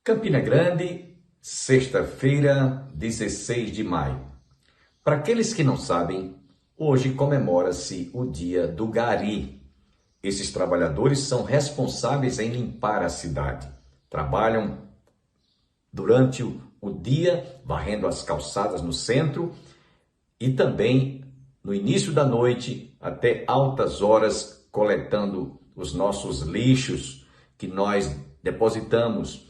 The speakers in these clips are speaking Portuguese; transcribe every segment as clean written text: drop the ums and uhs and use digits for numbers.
Campina Grande, sexta-feira, 16 de maio. Para aqueles que não sabem, hoje comemora-se o dia do Gari. Esses trabalhadores são responsáveis em limpar a cidade. Trabalham durante o dia, varrendo as calçadas no centro e também no início da noite até altas horas, coletando os nossos lixos que nós depositamos.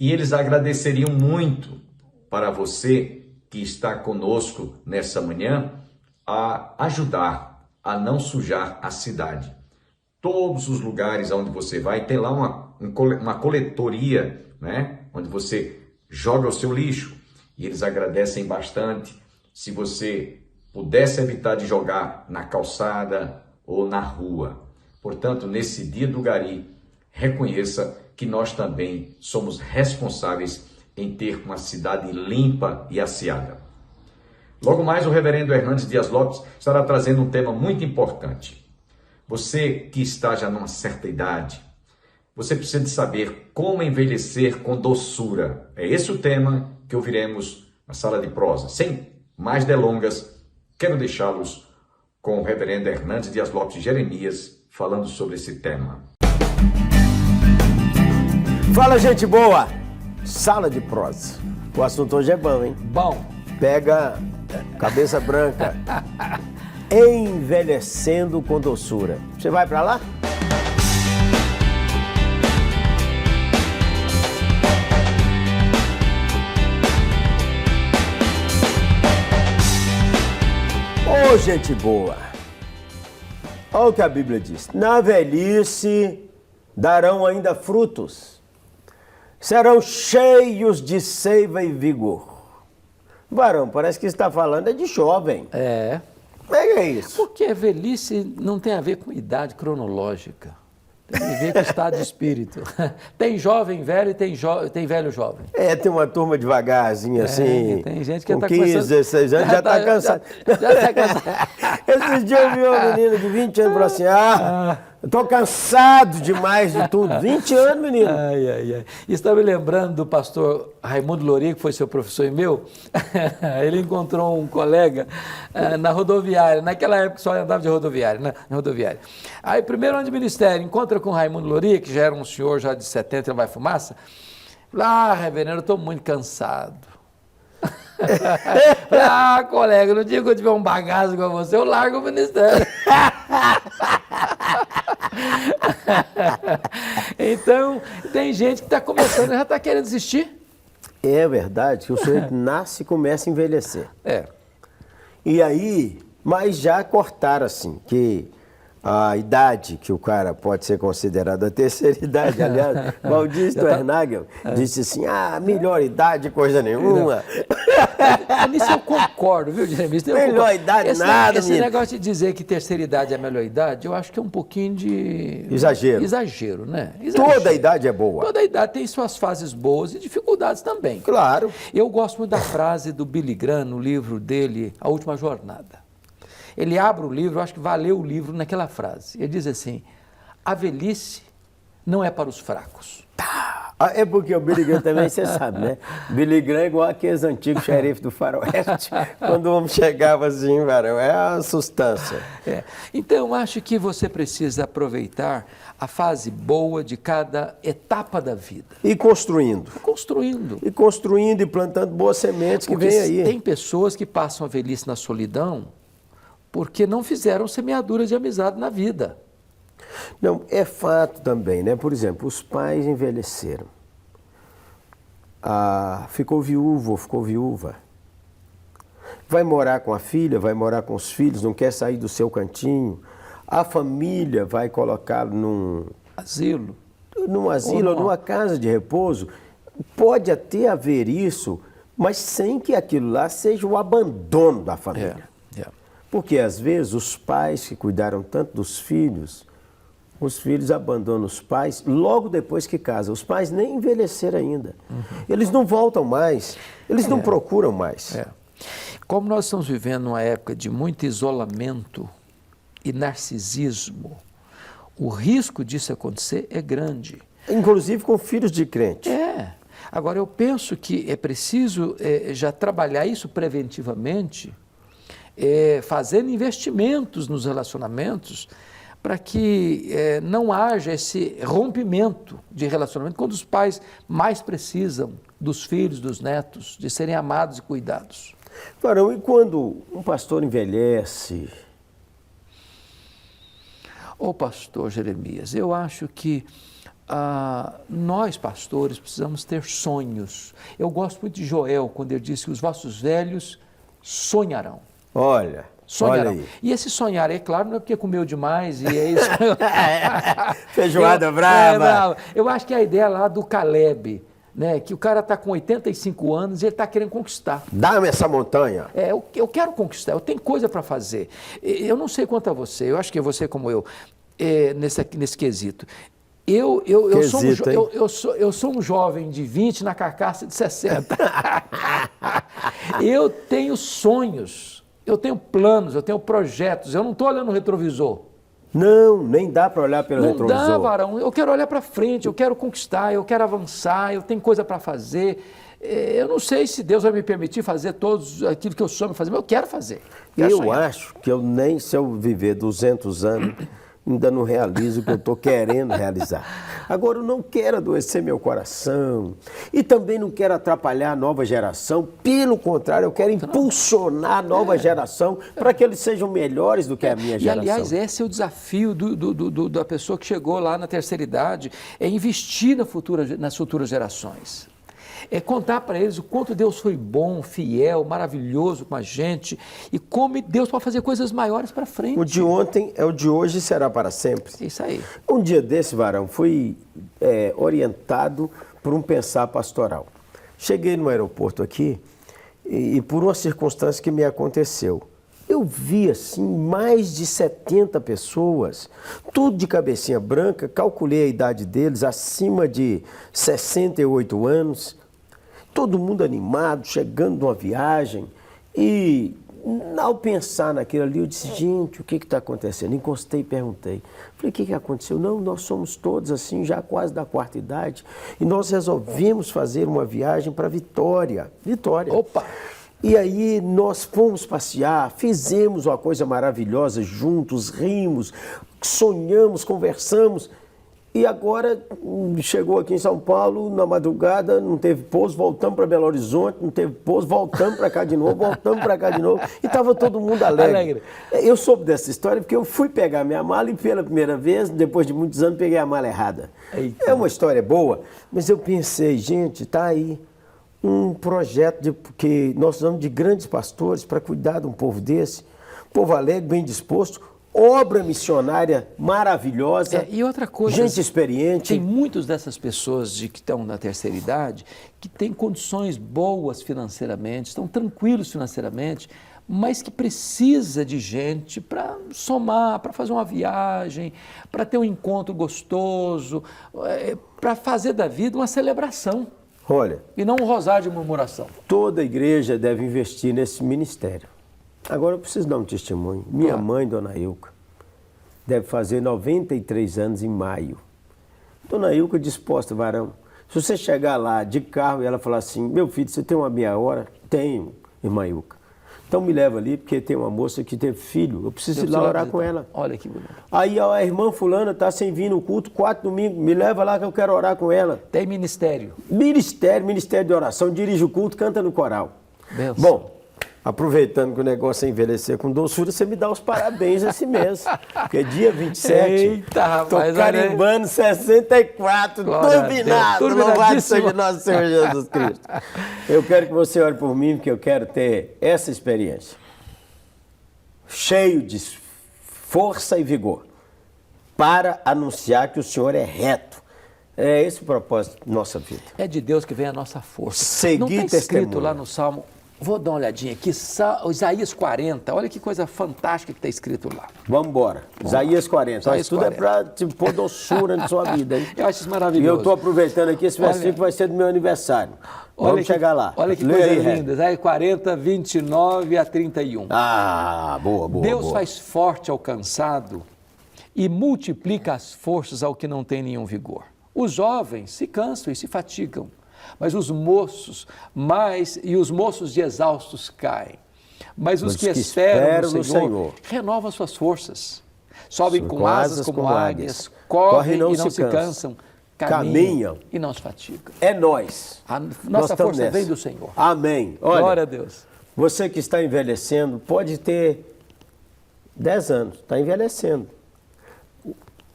E eles agradeceriam muito para você que está conosco nessa manhã a ajudar a não sujar a cidade. Todos os lugares onde você vai, tem lá uma coletoria, né? Onde você joga o seu lixo. E eles agradecem bastante se você pudesse evitar de jogar na calçada ou na rua. Portanto, nesse dia do Gari, reconheça que nós também somos responsáveis em ter uma cidade limpa e asseada. Logo mais, o reverendo Hernandes Dias Lopes estará trazendo um tema muito importante. Você que está já numa certa idade, você precisa de saber como envelhecer com doçura. É esse o tema que ouviremos na sala de prosa. Sem mais delongas, quero deixá-los com o reverendo Hernandes Dias Lopes de Jeremias falando sobre esse tema. Fala, gente boa! Sala de prosa. O assunto hoje é bom, hein? Bom. Pega cabeça branca. Envelhecendo com doçura. Você vai pra lá? Ô, gente boa! Olha o que a Bíblia diz. Na velhice darão ainda frutos. Serão cheios de seiva e vigor. Varão, parece que está falando é de jovem. É. Como é que é isso? Porque a velhice não tem a ver com idade cronológica. Tem a ver com estado de espírito. Tem jovem velho e tem velho jovem. É, tem uma turma devagarzinho assim. Tem gente que com tá 15, começando... 16 anos já está cansado. Já tá cansado. Esses dias eu vi uma menina de 20 anos e falou assim, eu tô cansado demais de tudo. 20 anos, menino. Ai. Estava me lembrando do pastor Raimundo Lori, que foi seu professor e meu. Ele encontrou um colega na rodoviária. Naquela época só andava de rodoviária, né? Na rodoviária. Aí, primeiro ano de ministério, encontra com o Raimundo Lori, que já era um senhor já de 70, ele vai fumaça. Reverendo, eu estou muito cansado. Colega, no dia que eu tiver um bagaço com você, eu largo o ministério. Então, tem gente que está começando e já está querendo desistir. É verdade que o sujeito nasce e começa a envelhecer. É. E aí, mas já cortaram assim, que a idade que o cara pode ser considerado a terceira idade, aliás, Valdisto Ernagel disse assim, melhor idade coisa nenhuma. Nisso eu concordo, viu, Jeremias? Melhor idade nada, Esse negócio de dizer que terceira idade é a melhor idade, eu acho que é um pouquinho de... Exagero. Exagero, né? Exagero. Toda idade é boa. Toda idade tem suas fases boas e dificuldades também. Claro. Eu gosto muito da frase do Billy Graham no livro dele, A Última Jornada. Ele abre o livro, eu acho que valeu o livro naquela frase. Ele diz assim, a velhice não é para os fracos. É porque o Billy Graham também, você sabe, né? Billy Graham é igual aqueles antigos xerifes do faroeste. Quando o homem chegava assim, varão, é a sustância. Então, eu acho que você precisa aproveitar a fase boa de cada etapa da vida. E construindo. Construindo. E construindo e plantando boas sementes que vem aí. Tem pessoas que passam a velhice na solidão porque não fizeram semeaduras de amizade na vida. Não, é fato também, né? Por exemplo, os pais envelheceram. Ficou viúvo ou ficou viúva. Vai morar com a filha, vai morar com os filhos, não quer sair do seu cantinho. A família vai colocá-lo num asilo. Num asilo ou numa casa de repouso. Pode até haver isso, mas sem que aquilo lá seja o abandono da família. Porque às vezes os pais que cuidaram tanto dos filhos, os filhos abandonam os pais logo depois que casam. Os pais nem envelheceram ainda. Eles não voltam mais, eles não procuram mais. Como nós estamos vivendo uma época de muito isolamento e narcisismo, o risco disso acontecer é grande. Inclusive com filhos de crente. Agora, eu penso que é preciso já trabalhar isso preventivamente, fazendo investimentos nos relacionamentos, para que não haja esse rompimento de relacionamento quando os pais mais precisam dos filhos, dos netos, de serem amados e cuidados. Varão, e quando um pastor envelhece? Ô pastor Jeremias, eu acho que nós pastores precisamos ter sonhos. Eu gosto muito de Joel, quando ele disse que os vossos velhos sonharão. Olha aí. E esse sonhar, é claro, não é porque comeu demais e é isso. Feijoada brava. Eu acho que é a ideia lá do Caleb, né, que o cara está com 85 anos e ele está querendo conquistar. Dá-me essa montanha. Eu quero conquistar, eu tenho coisa para fazer. Eu não sei quanto a você, eu acho que é você como eu, nesse quesito. Eu sou um jovem de 20 na carcaça de 60. Eu tenho sonhos, eu tenho planos, eu tenho projetos, eu não estou olhando no retrovisor. Não, nem dá para olhar pelo retrovisor. Não dá, varão, eu quero olhar para frente, eu quero conquistar, eu quero avançar, eu tenho coisa para fazer. Eu não sei se Deus vai me permitir fazer todos aquilo que eu sonho fazer, mas eu quero fazer. Eu acho que se eu viver 200 anos, ainda não realizo o que eu estou querendo realizar. Agora, eu não quero adoecer meu coração e também não quero atrapalhar a nova geração. Pelo contrário, eu quero impulsionar a nova geração para que eles sejam melhores do que a minha geração. E, aliás, esse é o desafio da pessoa que chegou lá na terceira idade, é investir nas futuras gerações. É contar para eles o quanto Deus foi bom, fiel, maravilhoso com a gente e como Deus pode fazer coisas maiores para frente. O de ontem é o de hoje e será para sempre. Isso aí. Um dia desse, varão, fui orientado por um pensar pastoral. Cheguei no aeroporto aqui e por uma circunstância que me aconteceu. Eu vi, assim, mais de 70 pessoas, tudo de cabecinha branca, calculei a idade deles, acima de 68 anos, todo mundo animado, chegando de uma viagem, e ao pensar naquilo ali, eu disse, gente, o que está acontecendo? Encostei e perguntei. Falei, o que aconteceu? Não, nós somos todos assim, já quase da quarta idade, e nós resolvemos fazer uma viagem para Vitória. Opa! E aí nós fomos passear, fizemos uma coisa maravilhosa juntos, rimos, sonhamos, conversamos. E agora chegou aqui em São Paulo, na madrugada, não teve pouso, voltamos para Belo Horizonte, não teve pouso, voltamos para cá de novo, e estava todo mundo alegre. Eu soube dessa história porque eu fui pegar minha mala e pela primeira vez, depois de muitos anos, peguei a mala errada. Eita. É uma história boa, mas eu pensei, gente, está aí um projeto que nós precisamos de grandes pastores para cuidar de um povo desse, povo alegre, bem disposto, obra missionária maravilhosa, e outra coisa, gente experiente. Tem muitas dessas pessoas que estão na terceira idade que têm condições boas financeiramente, estão tranquilos financeiramente, mas que precisa de gente para somar, para fazer uma viagem, para ter um encontro gostoso, para fazer da vida uma celebração. Olha, e não um rosário de murmuração. Toda igreja deve investir nesse ministério. Agora eu preciso dar um testemunho. Minha mãe, Dona Ilka, deve fazer 93 anos em maio. Dona Ilka disposta, varão. Se você chegar lá de carro e ela falar assim, meu filho, você tem uma meia hora? Tenho, irmã Ilka. Então me leva ali, porque tem uma moça que teve filho, eu preciso ir lá orar com ela. Olha que bonito. Aí a irmã fulana está sem vir no culto, 4 domingos, me leva lá que eu quero orar com ela. Tem ministério. Ministério de oração, dirige o culto, canta no coral. Benção. Bom, aproveitando que o negócio é envelhecer com doçura, você me dá os parabéns esse mês. Porque é dia 27, eita, rapaz, tô carimbando 64, turbinado, louvado seja nosso Senhor Jesus Cristo. Eu quero que você ore por mim, porque eu quero ter essa experiência. Cheio de força e vigor, para anunciar que o Senhor é reto. É esse o propósito da nossa vida. É de Deus que vem a nossa força. Seguir não está escrito testemunho. Lá no Salmo... Vou dar uma olhadinha aqui, Isaías 40, olha que coisa fantástica que está escrito lá. Vamos embora. Isaías 40. Isso tudo 40. É para te pôr doçura na sua vida, hein? Eu acho isso maravilhoso. E eu estou aproveitando aqui, esse versículo vai ser do meu aniversário. Vamos chegar lá. Olha que coisa linda. Isaías 40, 29 a 31. Ah, boa. Deus faz forte ao cansado e multiplica as forças ao que não tem nenhum vigor. Os jovens se cansam e se fatigam, Mas os moços de exaustos caem. Mas os que esperam no Senhor renovam suas forças. Sobem com asas como águias, correm e não se cansam, caminham e não se fatigam. É nós. A nossa força vem do Senhor. Amém. Olha, glória a Deus. Você que está envelhecendo, pode ter 10 anos, está envelhecendo.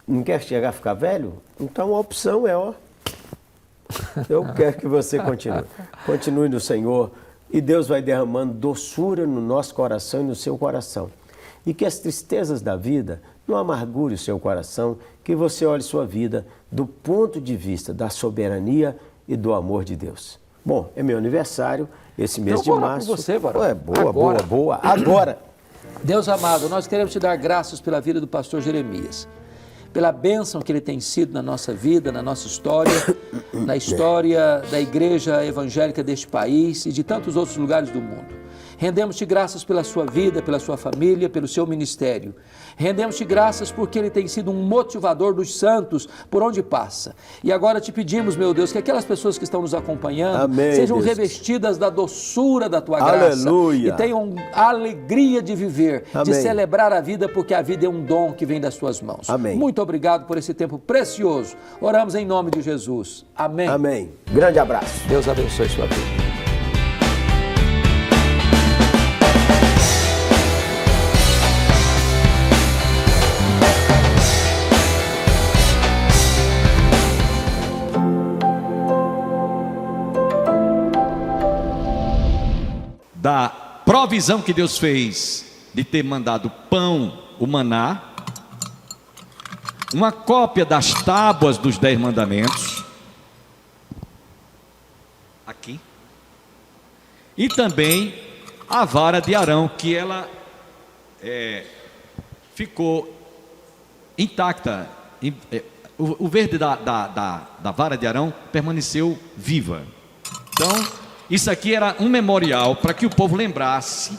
Não quer chegar a ficar velho? Então a opção é, eu quero que você continue. Continue no Senhor e Deus vai derramando doçura no nosso coração e no seu coração. E que as tristezas da vida não amargure o seu coração, que você olhe sua vida do ponto de vista da soberania e do amor de Deus. Bom, é meu aniversário, esse mês de março. Por você, Varão. Boa. Agora. Deus amado, nós queremos te dar graças pela vida do pastor Jeremias, pela bênção que ele tem sido na nossa vida, na nossa história, na história da igreja evangélica deste país e de tantos outros lugares do mundo. Rendemos-te graças pela sua vida, pela sua família, pelo seu ministério. Rendemos-te graças porque ele tem sido um motivador dos santos por onde passa. E agora te pedimos, meu Deus, que aquelas pessoas que estão nos acompanhando sejam revestidas da doçura da tua graça. Aleluia. E tenham a alegria de viver, de celebrar a vida, porque a vida é um dom que vem das tuas mãos. Amém. Muito obrigado por esse tempo precioso. Oramos em nome de Jesus. Amém. Amém. Grande abraço. Deus abençoe sua vida. Da provisão que Deus fez de ter mandado pão, o maná, uma cópia das tábuas dos 10 mandamentos, aqui, e também a vara de Arão, que ela ficou intacta, o verde da vara de Arão permaneceu viva. Então, isso aqui era um memorial para que o povo lembrasse,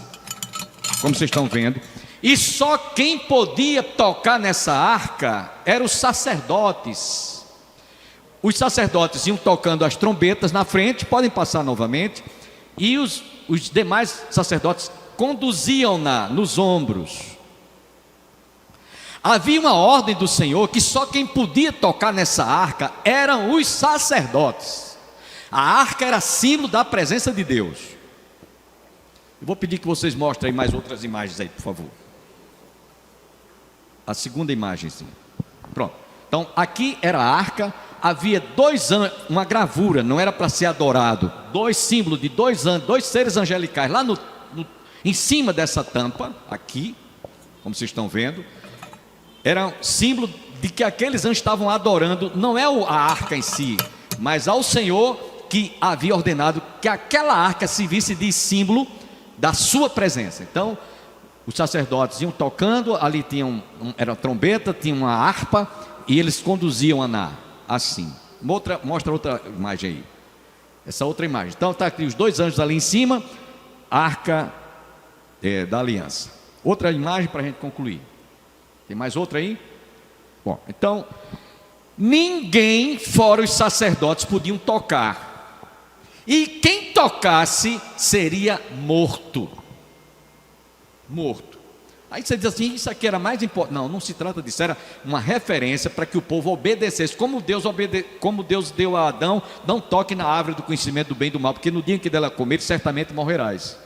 como vocês estão vendo. E só quem podia tocar nessa arca eram os sacerdotes. Os sacerdotes iam tocando as trombetas na frente, podem passar novamente, e os demais sacerdotes conduziam-na nos ombros. Havia uma ordem do Senhor que só quem podia tocar nessa arca eram os sacerdotes. A arca era símbolo da presença de Deus. Eu vou pedir que vocês mostrem mais outras imagens aí, por favor. A segunda imagem, sim. Pronto. Então, aqui era a arca. Havia 2 anjos, uma gravura, não era para ser adorado. 2 símbolos de 2 anjos, 2 seres angelicais, lá em cima dessa tampa, aqui, como vocês estão vendo. Era um símbolo de que aqueles anjos estavam adorando, não é a arca em si, mas ao Senhor, que havia ordenado que aquela arca servisse de símbolo da sua presença. Então, os sacerdotes iam tocando, ali era trombeta, tinha uma harpa, e eles conduziam Aná, assim. Mostra outra imagem aí. Essa outra imagem. Então, está aqui os 2 anjos ali em cima, a arca da aliança. Outra imagem para a gente concluir. Tem mais outra aí? Bom, então, ninguém fora os sacerdotes podiam tocar. E quem tocasse seria morto. Morto. Aí você diz assim, isso aqui era mais importante. Não, não se trata disso, era uma referência para que o povo obedecesse. Como Deus deu a Adão, não toque na árvore do conhecimento do bem e do mal, porque no dia em que dela comer, certamente morrerás.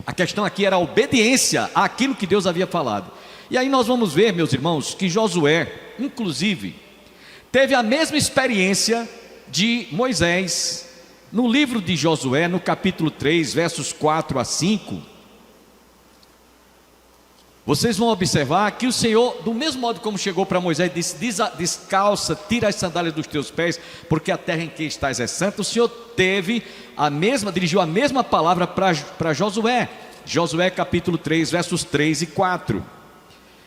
A questão aqui era a obediência àquilo que Deus havia falado. E aí nós vamos ver, meus irmãos, que Josué, inclusive, teve a mesma experiência de Moisés. No livro de Josué, no capítulo 3, versos 4 a 5, vocês vão observar que o Senhor, do mesmo modo como chegou para Moisés, disse: descalça, tira as sandálias dos teus pés, porque a terra em que estás é santa. O Senhor dirigiu a mesma palavra para Josué. Josué capítulo 3, versos 3 e 4.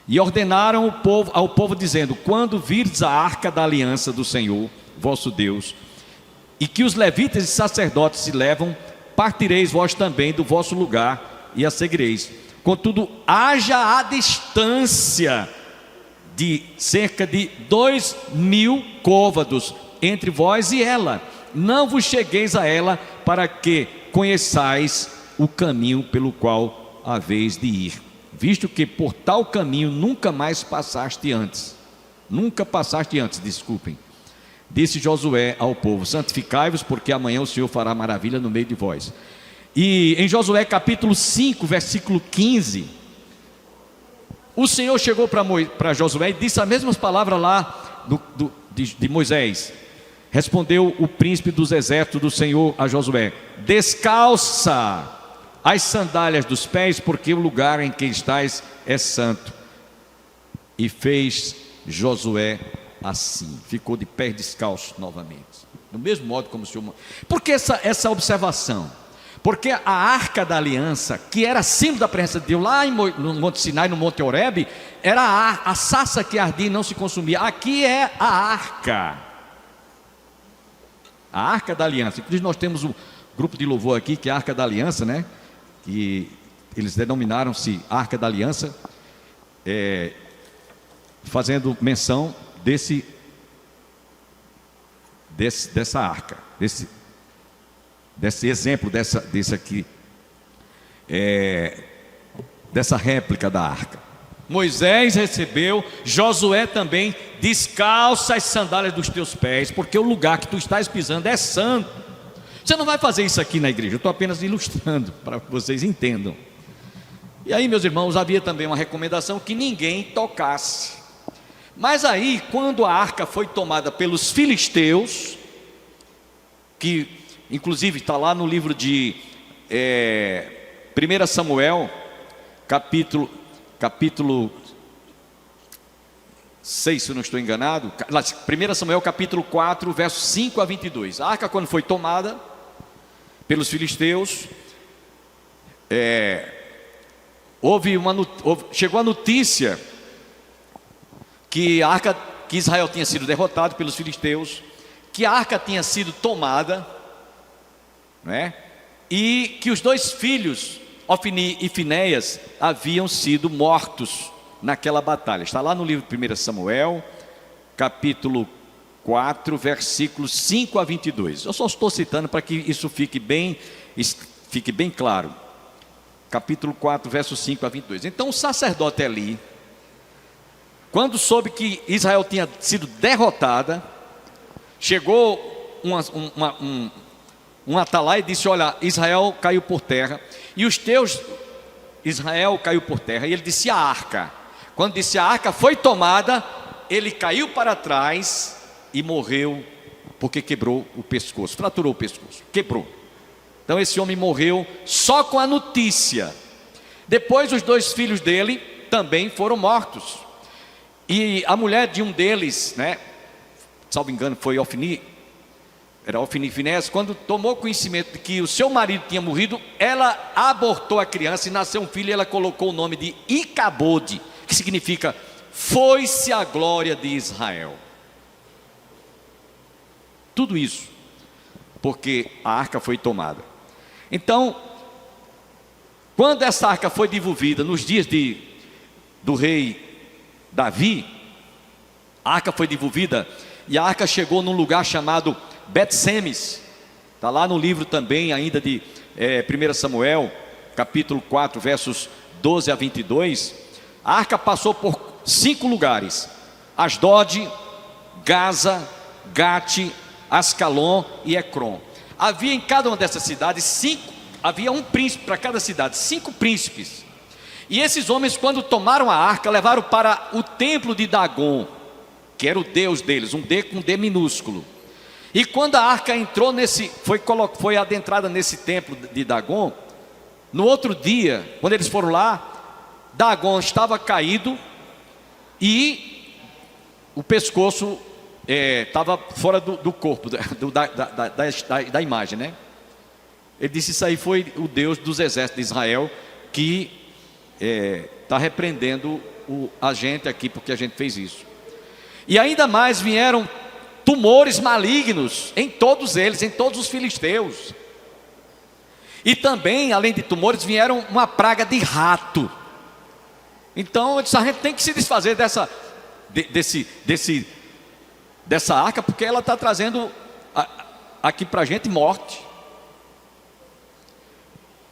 E ordenaram ao povo dizendo: quando virdes a arca da aliança do Senhor, vosso Deus, e que os levitas e sacerdotes se levam, partireis vós também do vosso lugar e a seguireis. Contudo, haja a distância de cerca de 2.000 côvados entre vós e ela, não vos chegueis a ela, para que conheçais o caminho pelo qual haveis de ir, visto que por tal caminho nunca passaste antes. Desculpem. Disse Josué ao povo: santificai-vos, porque amanhã o Senhor fará maravilha no meio de vós. E em Josué capítulo 5, versículo 15, o Senhor chegou para Josué e disse as mesmas palavras lá de Moisés. Respondeu o príncipe dos exércitos do Senhor a Josué: descalça as sandálias dos pés, porque o lugar em que estás é santo. E fez Josué assim, ficou de pés descalços novamente, do mesmo modo como o Senhor. Por que essa observação? Porque a arca da aliança, que era símbolo da presença de Deus, lá no Monte Sinai, no Monte Horebe, era a sarça que ardia e não se consumia. Aqui é a arca da aliança. Inclusive nós temos um grupo de louvor aqui, que é a Arca da Aliança, né? Que eles denominaram-se Arca da Aliança, fazendo menção dessa arca, desse exemplo, desse aqui, dessa réplica da arca. Moisés recebeu, Josué também: descalça as sandálias dos teus pés, porque o lugar que tu estás pisando é santo. Você não vai fazer isso aqui na igreja, eu estou apenas ilustrando para que vocês entendam. E aí, meus irmãos, havia também uma recomendação que ninguém tocasse. Mas aí, quando a arca foi tomada pelos filisteus, que inclusive está lá no livro de 1 Samuel, capítulo 6, se eu não estou enganado, 1 Samuel capítulo 4, versos 5 a 22. A arca, quando foi tomada pelos filisteus, chegou a notícia que Israel tinha sido derrotado pelos filisteus, que a arca tinha sido tomada, né? E que os dois filhos, Ofni e Finéias, haviam sido mortos naquela batalha. Está lá no livro de 1 Samuel, capítulo 4, versículos 5 a 22. Eu só estou citando para que isso fique bem claro. Capítulo 4, versos 5 a 22. Então o sacerdote Eli, quando soube que Israel tinha sido derrotada, chegou um atalaia e disse: olha, Israel caiu por terra, Israel caiu por terra. E ele disse: a arca. Quando disse a arca foi tomada, ele caiu para trás e morreu, porque quebrou o pescoço, fraturou o pescoço, quebrou. Então esse homem morreu só com a notícia. Depois os dois filhos dele também foram mortos. E a mulher de um deles, né, salvo engano foi Ofni, era Ofni e Finéias, quando tomou conhecimento de que o seu marido tinha morrido, ela abortou a criança e nasceu um filho, e ela colocou o nome de Icabode, que significa foi-se a glória de Israel. Tudo isso porque a arca foi tomada. Então, quando essa arca foi devolvida nos dias do rei Davi, a arca foi devolvida, e a arca chegou num lugar chamado Bet-Semes. Está lá no livro também ainda de 1 Samuel, capítulo 4, versos 12 a 22. A arca passou por 5 lugares: Asdod, Gaza, Gate, Ascalon e Ecrom. Havia em cada uma dessas cidades havia um príncipe para cada cidade, 5 príncipes. E esses homens, quando tomaram a arca, levaram para o templo de Dagon, que era o deus deles, um D com D minúsculo. E quando a arca entrou foi adentrada nesse templo de Dagon, no outro dia, quando eles foram lá, Dagon estava caído e o pescoço estava fora do corpo, da imagem, né? Ele disse: isso aí foi o Deus dos exércitos de Israel que está repreendendo a gente aqui, porque a gente fez isso. E ainda mais vieram tumores malignos em todos eles, em todos os filisteus. E também, além de tumores, vieram uma praga de rato. Então a gente tem que se desfazer dessa arca, porque ela está trazendo aqui para a gente morte.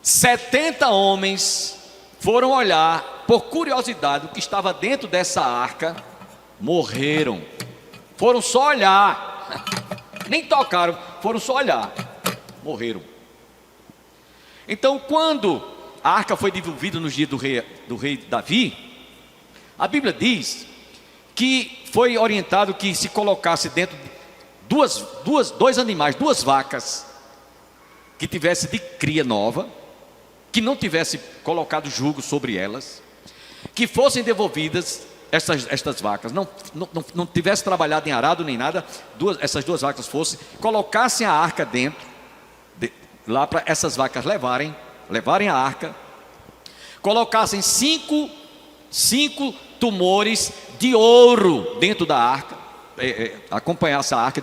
70 homens foram olhar, por curiosidade, o que estava dentro dessa arca, morreram. Foram só olhar, nem tocaram, foram só olhar, morreram. Então, quando a arca foi devolvida nos dias do rei Davi, a Bíblia diz que foi orientado que se colocasse dentro dois animais, 2 vacas, que tivesse de cria nova, que não tivesse colocado jugo sobre elas, que fossem devolvidas estas vacas, não tivesse trabalhado em arado nem nada, essas 2 vacas colocassem a arca dentro, lá para essas vacas levarem a arca, colocassem 5 tumores de ouro dentro da arca, acompanhasse a arca,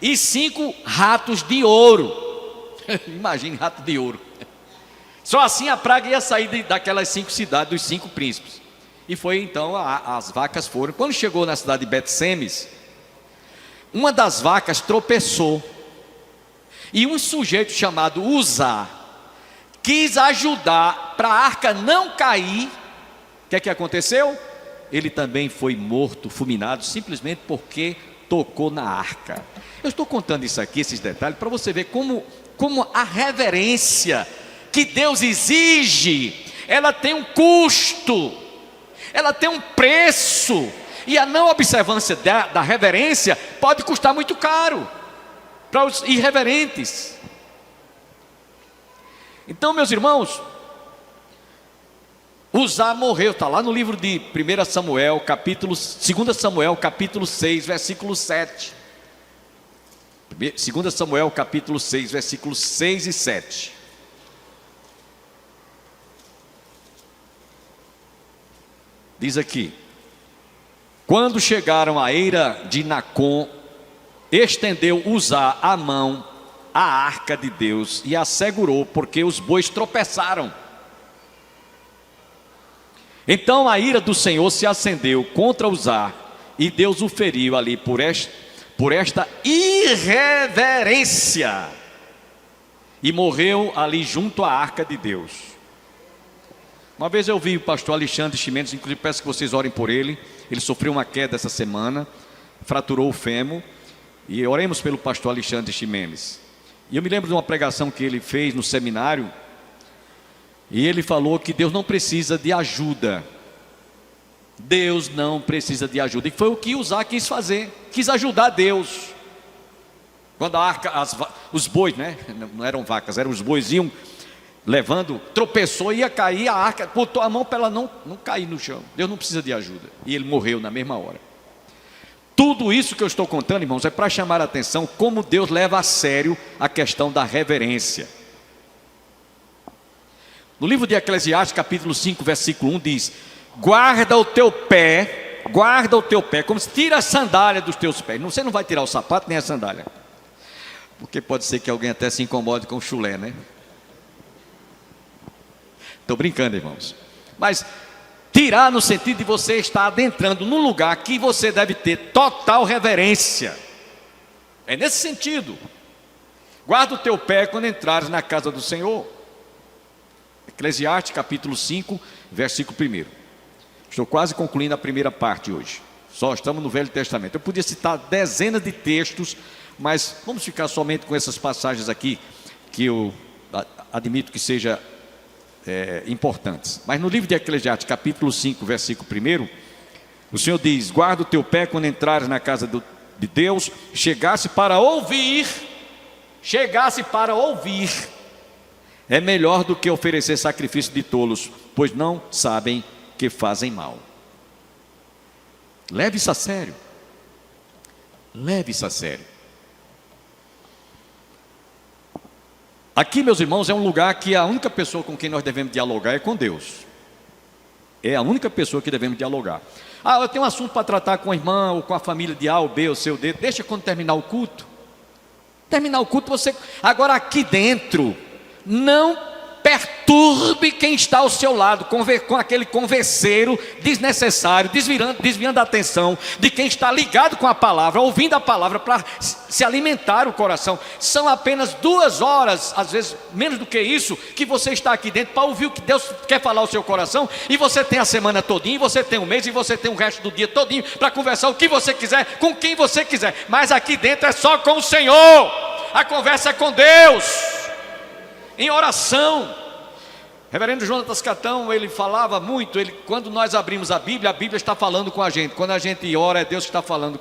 e 5 ratos de ouro. Imagine rato de ouro. Só assim a praga ia sair daquelas 5 cidades, dos 5 príncipes. E foi então, as vacas foram. Quando chegou na cidade de Bet-Semes, uma das vacas tropeçou. E um sujeito chamado Uzá quis ajudar para a arca não cair. O que aconteceu? Ele também foi morto, fulminado, simplesmente porque tocou na arca. Eu estou contando isso aqui, esses detalhes, para você ver como a reverência que Deus exige, ela tem um custo, ela tem um preço, e a não observância da reverência pode custar muito caro para os irreverentes. Então, meus irmãos, Uzá morreu, está lá no livro de 2 Samuel, capítulo 6, versículo 7. 2 Samuel, capítulo 6, versículos 6 e 7. Diz aqui: quando chegaram à eira de Nacon, estendeu Uzá a mão à arca de Deus e a segurou, porque os bois tropeçaram. Então a ira do Senhor se acendeu contra Uzá, e Deus o feriu ali por esta irreverência, e morreu ali junto à arca de Deus. Uma vez eu vi o pastor Alexandre Ximenes, inclusive peço que vocês orem por ele. Ele sofreu uma queda essa semana, fraturou o fêmur, e oremos pelo pastor Alexandre Ximenes. E eu me lembro de uma pregação que ele fez no seminário, e ele falou que Deus não precisa de ajuda. Deus não precisa de ajuda. E foi o que Uzá quis fazer, quis ajudar Deus. Quando a arca, os bois, né? Não eram vacas, eram os bois, iam levando, tropeçou, ia cair, a arca botou a mão para ela não cair no chão. Deus não precisa de ajuda. E ele morreu na mesma hora. Tudo isso que eu estou contando, irmãos, é para chamar a atenção como Deus leva a sério a questão da reverência. No livro de Eclesiastes, capítulo 5, versículo 1, diz: guarda o teu pé, como se tira a sandália dos teus pés. Você não vai tirar o sapato nem a sandália, porque pode ser que alguém até se incomode com o chulé, né? Estou brincando, irmãos. Mas tirar no sentido de você estar adentrando num lugar que você deve ter total reverência. É nesse sentido. Guarda o teu pé quando entrares na casa do Senhor. Eclesiastes capítulo 5, versículo 1. Estou quase concluindo a primeira parte hoje. Só estamos no Velho Testamento. Eu podia citar dezenas de textos, mas vamos ficar somente com essas passagens aqui, que eu admito que seja importantes. Mas no livro de Eclesiastes, capítulo 5, versículo 1, o Senhor diz: guarda o teu pé quando entrares na casa de Deus, chegasse para ouvir, é melhor do que oferecer sacrifício de tolos, pois não sabem que fazem mal. Leve isso a sério. Leve isso a sério. Aqui, meus irmãos, é um lugar que a única pessoa com quem nós devemos dialogar é com Deus. É a única pessoa que devemos dialogar. Eu tenho um assunto para tratar com a irmã ou com a família de A ou B ou C ou D. Deixa quando terminar o culto. Terminar o culto você... Agora aqui dentro, não perturbe quem está ao seu lado com aquele converseiro desnecessário, desviando a atenção de quem está ligado com a palavra, ouvindo a palavra para se alimentar o coração. São apenas 2 horas, às vezes menos do que isso, que você está aqui dentro para ouvir o que Deus quer falar ao seu coração, e você tem a semana todinha, você tem um mês, e você tem o resto do dia todinho para conversar o que você quiser, com quem você quiser, mas aqui dentro é só com o Senhor. A conversa é com Deus, em oração. Reverendo Jonatas Catão, ele falava muito, quando nós abrimos a Bíblia está falando com a gente. Quando a gente ora, é Deus que está falando.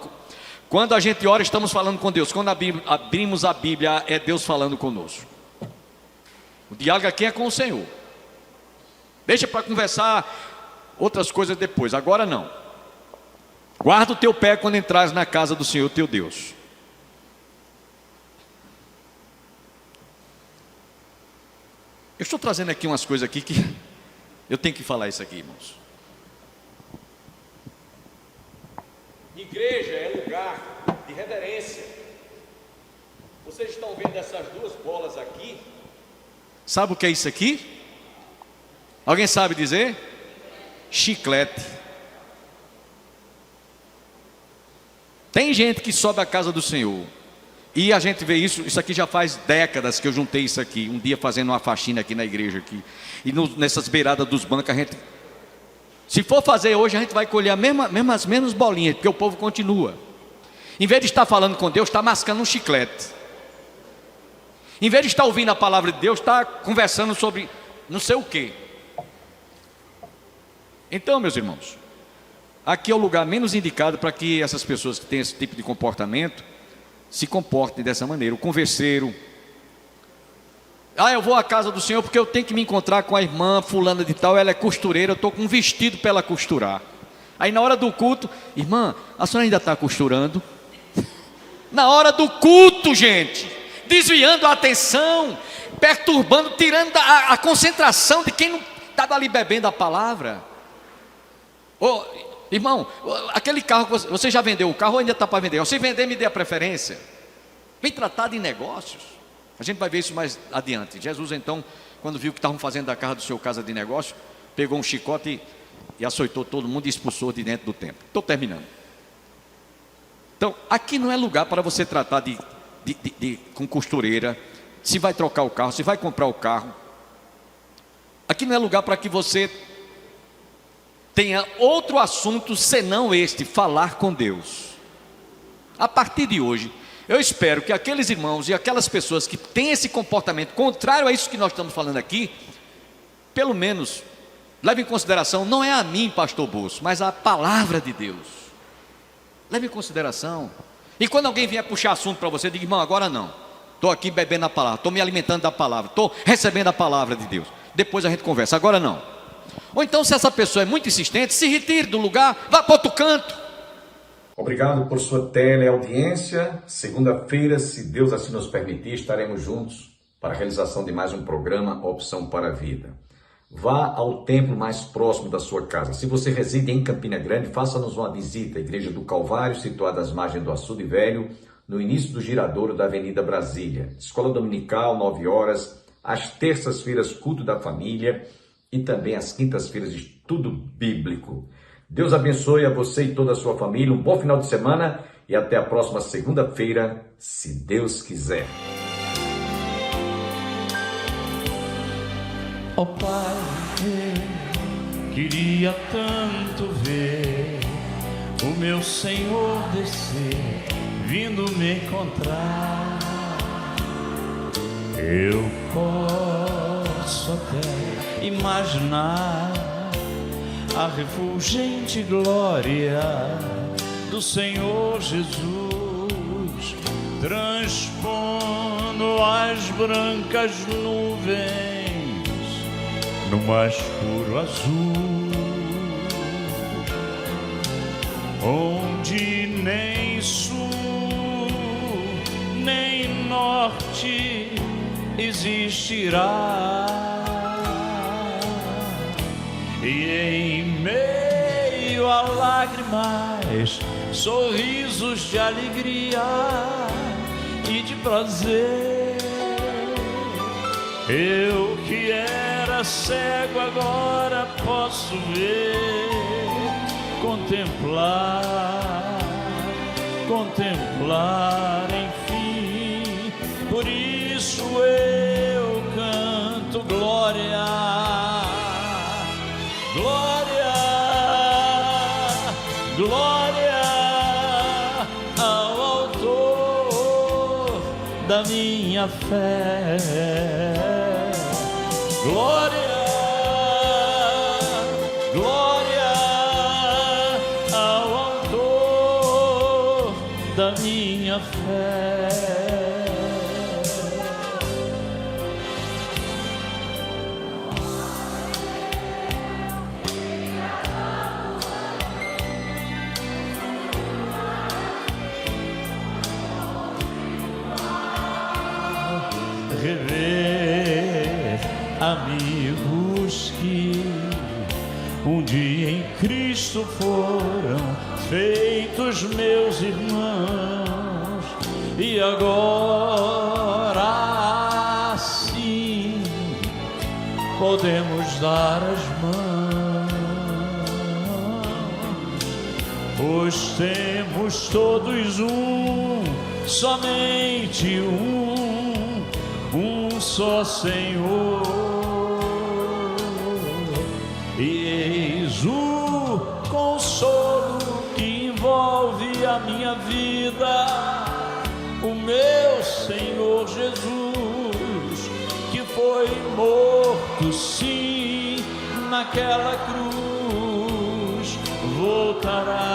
Quando a gente ora, estamos falando com Deus. Quando abrimos a Bíblia, é Deus falando conosco. O diálogo aqui é com o Senhor. Deixa para conversar outras coisas depois, agora não. Guarda o teu pé quando entrares na casa do Senhor teu Deus. Eu estou trazendo aqui umas coisas aqui que eu tenho que falar isso aqui, irmãos. Igreja é lugar de reverência. Vocês estão vendo essas 2 bolas aqui? Sabe o que é isso aqui? Alguém sabe dizer? Chiclete. Tem gente que sobe à casa do Senhor, e a gente vê isso aqui já faz décadas que eu juntei isso aqui, um dia fazendo uma faxina aqui na igreja aqui, e nessas beiradas dos bancos, a gente, se for fazer hoje, a gente vai colher as menos bolinhas, porque o povo continua, em vez de estar falando com Deus, está mascando um chiclete, em vez de estar ouvindo a palavra de Deus, está conversando sobre não sei o que. Então, meus irmãos, aqui é o lugar menos indicado para que essas pessoas que têm esse tipo de comportamento se comportem dessa maneira. O converseiro: eu vou à casa do Senhor porque eu tenho que me encontrar com a irmã fulana de tal, ela é costureira, eu estou com um vestido para ela costurar. Aí na hora do culto: irmã, a senhora ainda está costurando? Na hora do culto, gente, desviando a atenção, perturbando, tirando a concentração de quem não estava ali bebendo a palavra. Irmão, aquele carro, você já vendeu o carro ou ainda está para vender? Se vender, me dê a preferência. Vem tratar de negócios. A gente vai ver isso mais adiante. Jesus, então, quando viu que estavam fazendo da casa do seu casa de negócio, pegou um chicote e açoitou todo mundo e expulsou de dentro do templo. Estou terminando. Então, aqui não é lugar para você tratar com costureira, se vai trocar o carro, se vai comprar o carro. Aqui não é lugar para que você tenha outro assunto senão este, falar com Deus. A partir de hoje, eu espero que aqueles irmãos e aquelas pessoas que têm esse comportamento contrário a isso que nós estamos falando aqui, pelo menos leve em consideração, não é a mim, pastor Bolso, mas a palavra de Deus. Leve em consideração. E quando alguém vier puxar assunto para você, diga: irmão, agora não, estou aqui bebendo a palavra, estou me alimentando da palavra, estou recebendo a palavra de Deus, depois a gente conversa, agora não. Ou então, se essa pessoa é muito insistente, se retire do lugar, vá para outro canto. Obrigado por sua teleaudiência. Segunda-feira, se Deus assim nos permitir, estaremos juntos para a realização de mais um programa Opção para a Vida. Vá ao templo mais próximo da sua casa. Se você reside em Campina Grande, faça-nos uma visita à Igreja do Calvário, situada às margens do Açude Velho, no início do giradouro da Avenida Brasília. Escola Dominical, 9 horas, às terças-feiras, culto da família, e também às quintas-feiras, estudo bíblico. Deus abençoe a você e toda a sua família, um bom final de semana e até a próxima segunda-feira, se Deus quiser. Ó Pai, eu queria tanto ver o meu Senhor descer, vindo me encontrar. Eu posso até imaginar a refulgente glória do Senhor Jesus, transpondo as brancas nuvens no mais puro azul, onde nem sul nem norte existirá. E em meio a lágrimas, sorrisos de alegria e de prazer, Eu que era cego agora posso ver, contemplar, enfim. Por isso eu canto glória, glória, glória ao autor da minha fé. Glória, glória ao autor da minha fé. Rever amigos que um dia em Cristo foram feitos meus irmãos, e agora sim podemos dar as mãos, pois temos todos somente um só Senhor, e eis o consolo que envolve a minha vida, o meu Senhor Jesus, que foi morto sim naquela cruz, voltará